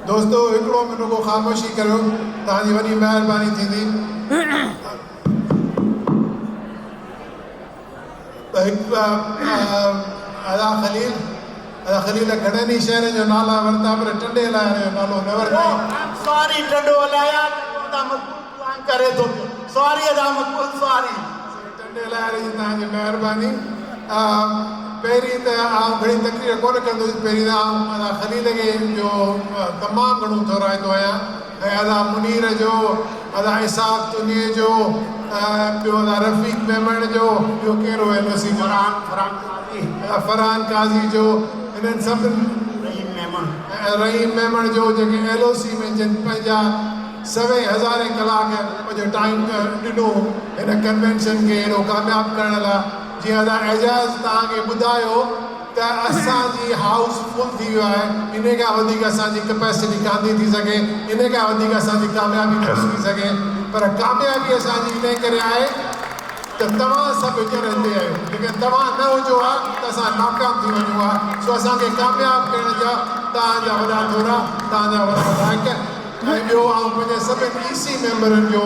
दोस्तों हिकिड़ो मिनट को ख़ामोशी करो तव्हांजी वॾी महिरबानी थींदी अदा ख़लील घणनि ई शहरनि जो नाला वरिता पर टंडे लाइ जो नालो न वरितई सॉरी टंडो अलाया अदा मक़बूल प्लान करे थो सॉरी अदा मक़बूल सॉरी टंडे लाइ जी तव्हांजी महिरबानी पहिरीं त आउं घणी तकरीर कोन कंदुसि पहिरीं त आउं अदा ख़लील खे जो तमामु घणो थोराईंदो आहियां ऐं अदा मुनीर जो अदा इसाक़ तुनीअ जो ॿियो अदा रफ़ीक मेमण जो ॿियो कहिड़ो एलओसी फरहान काज़ी जो इन्हनि सभिनी रहीम मेमण जो जेके एलओसी में जिन पंहिंजा 1,000 कलाक पंहिंजो टाइम ॾिनो हिन कन्वेंशन खे हेॾो कामयाबु करण लाइ जीअं अदा एजाज़ तव्हांखे ॿुधायो त असांजी हाउस फुल थी वियो आहे इन खां वधीक असांजी कैपेसिटी कान थी सघे इन खां वधीक असांजी कामयाबी न थी सघे पर कामयाबी असांजी इन करे आहे त तव्हां सभु हींअर हिते आहियो लेकिन तव्हां न हुजो आहे त असां नाकाम थी वञूं आहे सो असांखे कामयाबु करण जा तव्हांजा वॾा थोरा तव्हांजा वॾा विधायक ऐं ॿियो आउं पंहिंजे सभिनी ईसी मेंबरनि जो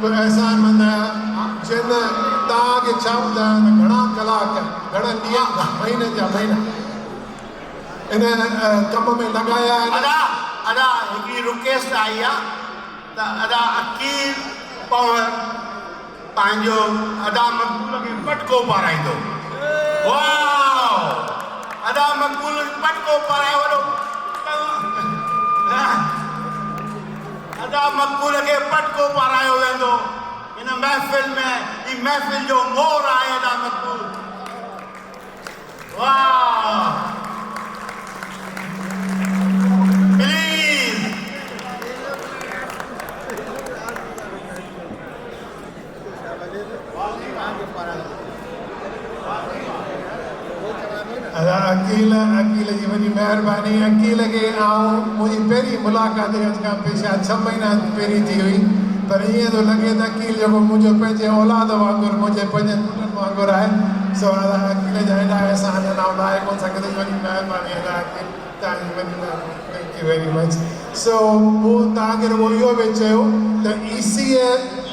अहसान मल्हायां जिन तव्हांखे छा ॿुधायां घणा कलाक घणनि ॾींहं महीननि जा महीना इन कम में लॻाया आहिनि अदा हिकिड़ी रिक्वेस्ट आई आहे त अदा अकील पवर पंहिंजो अदा मक़बूल खे पटको पाराईंदो वाह अदा मक़बूल पटको पाराए वॾो अदा मक़बूल खे पटको पारायो वेंदो इन महफ़िल में ही महफ़िल जो मोर आहे अदा मक़बूल वाह प्लीज़ अकील जी वॾी महिरबानी अकील खे आउं मुंहिंजी पहिरीं मुलाक़ात अॼु खां शायदि 6 महीना पहिरीं थी हुई पर ईअं थो लॻे त अकील जेको मुंहिंजो पंहिंजे औलाद वांगुरु मुंहिंजे पंहिंजे पुटनि वांगुरु आहे सो अकील जा हेॾा अहसान अञा आहे कोन सघंदे वॾी महिरबानी अदा अकील तव्हांजी वॾी महिरबानी thank you very much so मूं तव्हांखे रुॻो इहो बि चयो त ईसीअ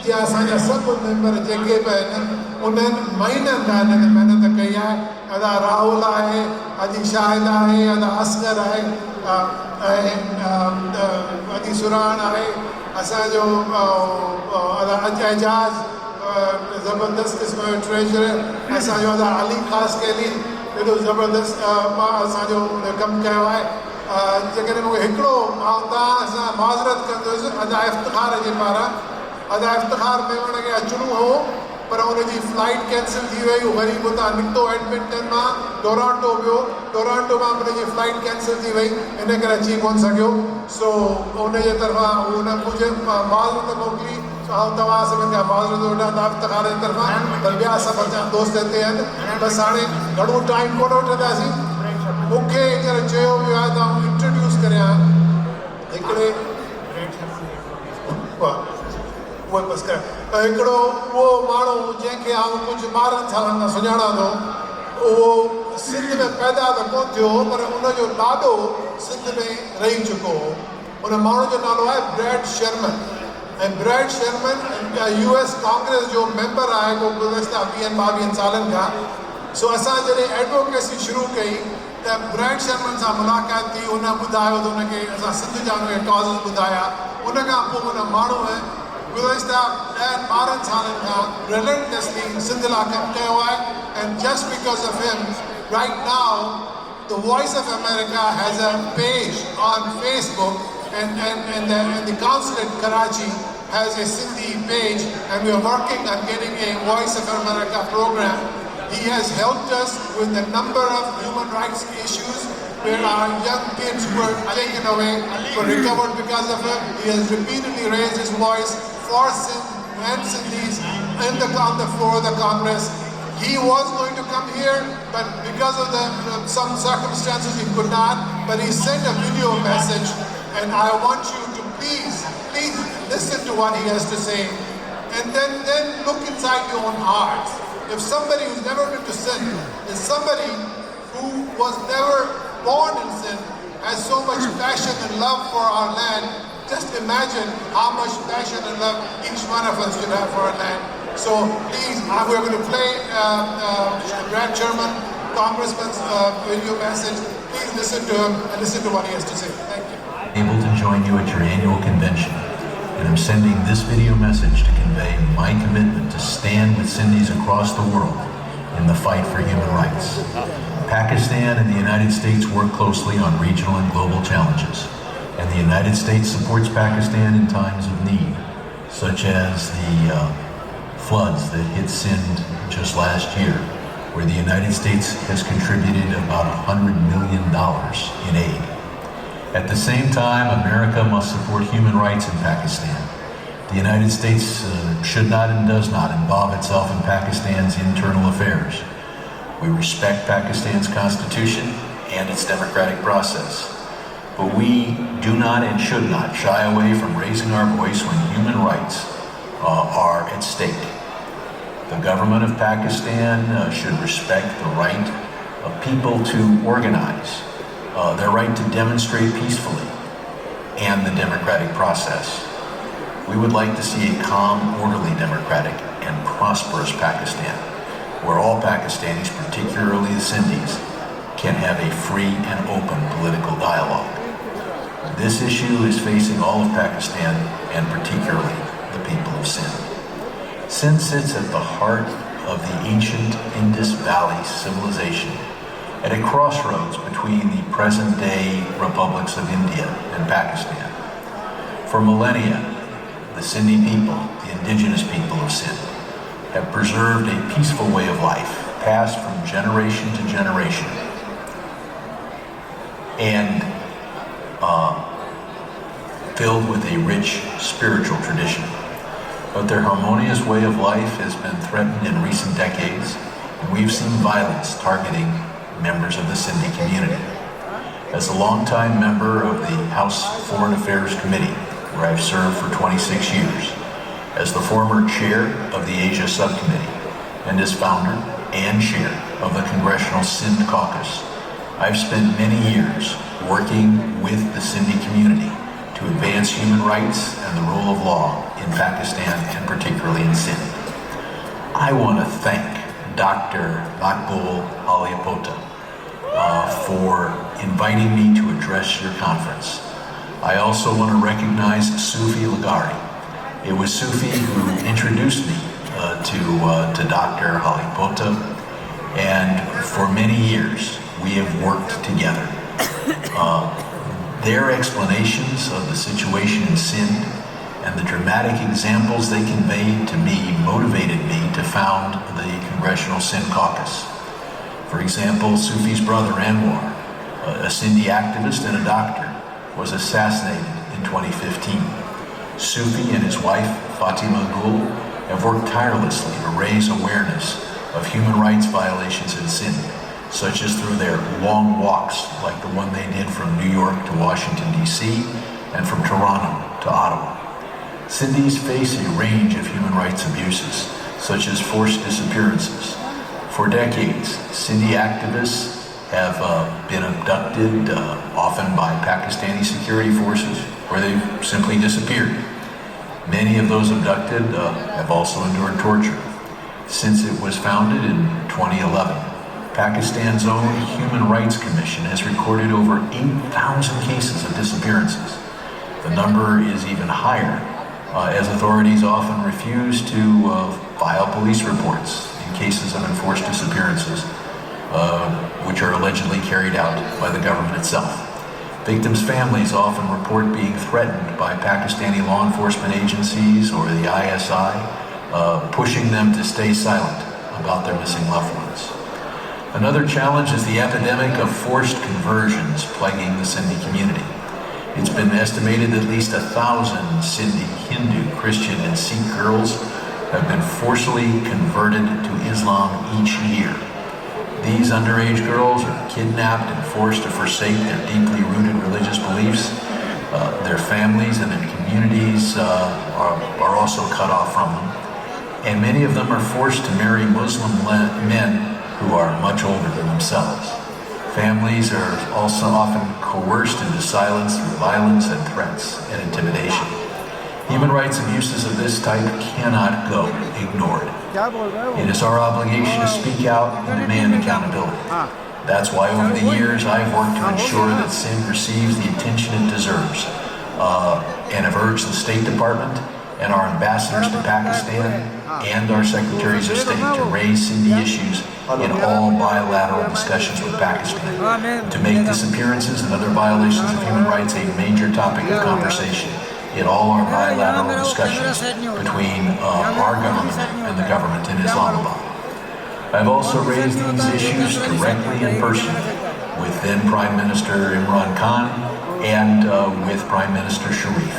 जा असांजा सभु मेंबर जेके बि आहिनि उन्हनि महीननि लाइ हिननि महिनत कई आहे अदा राहुल आहे अजी शाहिद आहे अदा असगर आहे ऐं अजी सुरान आहे असांजो अदा एजाज़ ज़बरदस्त क़िस्म जो ट्रेजरर असांजो अदा अली ख़ासि कैली एॾो ज़बरदस्त मां असांजो कमु कयो आहे जेकॾहिं मूंखे हिकिड़ो मां तव्हां सां माज़रत कंदुसि अदा इफ़्तिख़ार जे पारां अदा इफ़्तिख़ार मेमण खे अचिणो हो पर उनजी फ्लाइट कैंसिल थी वई वरी हुतां निकितो एडमिंटन मां टोरांटो वियो टोरांटो मां उनजी फ्लाइट कैंसिल थी वई इन करे अची कोन सघियो सो उनजे तरफ़ां उन मुंहिंजे माज़रत मोकिली आउं तव्हां सभिनि खां माज़रत वठां इफ़्तिख़ार जे तरफ़ां पर ॿिया सभु असांजा दोस्त हिते आहिनि बसि हाणे घणो टाइम कोन वठंदासीं मूंखे हींअर चयो वियो आहे त आउं इंट्रोड्यूस करियां हिकिड़े उहे बसि कर हिकिड़ो उहो माण्हू जंहिंखे आउं कुझु 12 सालनि खां सुञाणां थो उहो सिंध में पैदा त कोन थियो हो पर उनजो ॾाढो सिंध में रही चुको हो उन माण्हू जो नालो आहे ब्रैड शर्मन ऐं ब्रैड शर्मन US कांग्रेस जो मेंबर आहे को गुज़िरियल 20-22 सालनि खां सो असां जॾहिं एडवोकेसी शुरू कई त ब्रैड शर्मन सां मुलाक़ात थी उन ॿुधायो त उनखे असां सिंध जा उनखे कॉज़िस ॿुधाया उन खां पोइ उन माण्हू गुज़िरियल 10-12 सालनि खां relentlessly सिंध लाइ कमु कयो आहे and just because of him right now the Voice of America has a page on Facebook and the consulate Karachi has a Sindhi page and we are working on getting a Voice of America program. He has helped us with a number of human rights issues where our young kids were taken away, were recovered because of him. He has repeatedly raised his voice for Sindh and Sindhis on the floor of the Congress. He was going to come here, but because of some circumstances he could not, but he sent a video message and I want you to please listen to what he has to say and then look inside your own hearts. If somebody who's never been to sin is somebody who was never born in sin has so much passion and love for our land. Just imagine how much passion and love each one of us should have for our land. So please, we're going to play Brad Sherman, Congressman's video message. Please listen to him and listen to what he has to say. Thank you. Able to join you at your annual convention, and I'm sending this video message to convey my commitment to stand with Sindhis across the world in the fight for human rights. Pakistan and the United States work closely on regional and global challenges, and the United States supports Pakistan in times of need, such as the floods that hit Sindh just last year, where the United States has contributed about $100 million in aid. At the same time, America must support human rights in Pakistan. The United States should not and does not involve itself in Pakistan's internal affairs. We respect Pakistan's constitution and its democratic process, but we do not and should not shy away from raising our voice when human rights are at stake. The government of Pakistan should respect the right of people to organize, their right to demonstrate peacefully, and the democratic process. We would like to see a calm, orderly, democratic, and prosperous Pakistan, where all Pakistanis, particularly the Sindhis, can have a free and open political dialogue. This issue is facing all of Pakistan, and particularly the people of Sindh. Sindh sits at the heart of the ancient Indus Valley civilization, at a crossroads between the present-day republics of India and Pakistan. For millennia, the Sindhi people, the indigenous people of Sindh, have preserved a peaceful way of life, passed from generation to generation, and filled with a rich spiritual tradition. But their harmonious way of life has been threatened in recent decades, and we've seen violence targeting members of the Sindhi community. As a longtime member of the House Foreign Affairs Committee, where I've served for 26 years, as the former chair of the Asia Subcommittee, and as founder and chair of the Congressional Sindh Caucus, I've spent many years working with the Sindhi community to advance human rights and the rule of law in Pakistan, and particularly in Sindh. I want to thank Dr. Makbul Aliapota for inviting me to address your conference. I also want to recognize Sufi Lagari. It was Sufi who introduced me to Dr. Aliapota, and for many years we have worked together. Their explanations of the situation in Sindh and the dramatic examples they conveyed to me motivated me to found the Congressional Sindh Caucus. For example, Sufi's brother Anwar, a Sindhi activist and a doctor, was assassinated in 2015. Sufi and his wife, Fatima Gul, have worked tirelessly to raise awareness of human rights violations in Sindh, such as through their long walks like the one they did from New York to Washington, D.C., and from Toronto to Ottawa. Sindhis face a range of human rights abuses, such as forced disappearances. For decades, Sindhi activists have been abducted, often by Pakistani security forces, where they've simply disappeared. Many of those abducted have also endured torture. Since it was founded in 2011, Pakistan's own Human Rights Commission has recorded over 8,000 cases of disappearances. The number is even higher, as authorities often refuse to file police reports in cases of enforced disappearances, which are allegedly carried out by the government itself. Victims' families often report being threatened by Pakistani law enforcement agencies or the ISI, pushing them to stay silent about their missing loved ones. Another challenge is the epidemic of forced conversions plaguing the Sindhi community. It's been estimated that at least 1,000 Sindhi, Hindu, Christian, and Sikh girls have been forcibly converted to Islam each year. These underage girls are kidnapped and forced to forsake their deeply rooted religious beliefs. Their families and their communities are also cut off from them. And many of them are forced to marry Muslim men who are much older than themselves. Families are also often coerced into silence through violence and threats and intimidation. Human rights abuses of this type cannot go ignored. It is our obligation to speak out and demand accountability. That's why over the years I've worked to ensure that SIND receives the attention it deserves, and have urged the State Department and our ambassadors to Pakistan and our secretaries of state to raise SIND issues in all bilateral discussions with Pakistan, to make disappearances and other violations of human rights a major topic of conversation in all our bilateral discussions between our government and the government in Islamabad. I've also raised these issues directly in person with then Prime Minister Imran Khan and with Prime Minister Sharif.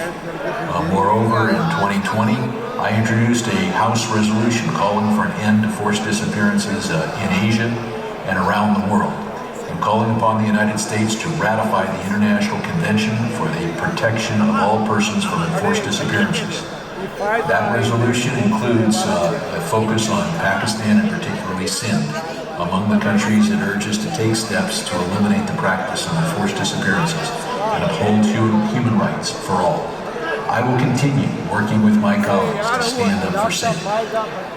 Moreover, in 2020, I introduced a House resolution calling for an end to forced disappearances in Asia and around the world, and calling upon the United States to ratify the International Convention for the Protection of All Persons from Enforced Disappearances. That resolution includes a focus on Pakistan and particularly Sindh among the countries it urges to take steps to eliminate the practice of enforced disappearances and uphold human rights for all. I will continue working with my colleagues to stand up for Sindh.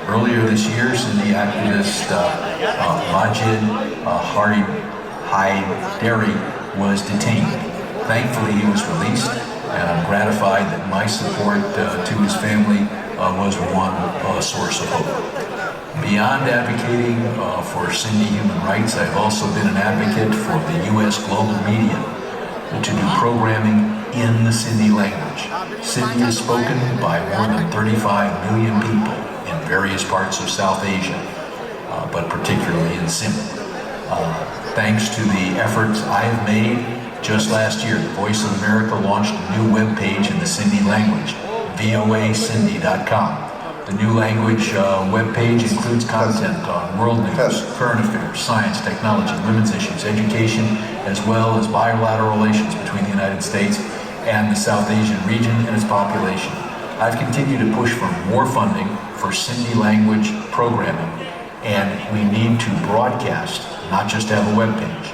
Earlier this year, Sindhi activist Majid Haidari was detained. Thankfully, he was released, and I'm gratified that my support to his family was one source of hope. Beyond advocating for Sindhi human rights, I've also been an advocate for the U.S. global media to do programming in the Sindhi language. Sindhi is spoken by more than 35 million people in various parts of South Asia, but particularly in Sindh. Thanks to the efforts I have made, just last year, the Voice of America launched a new web page in the Sindhi language, voasindhi.com. The new language web page includes content on world news, current affairs, science, technology, women's issues, education, as well as bilateral relations between the United States and the South Asian region and its population. I've continued to push for more funding for Sindhi language programming, and we need to broadcast, not just have a web page.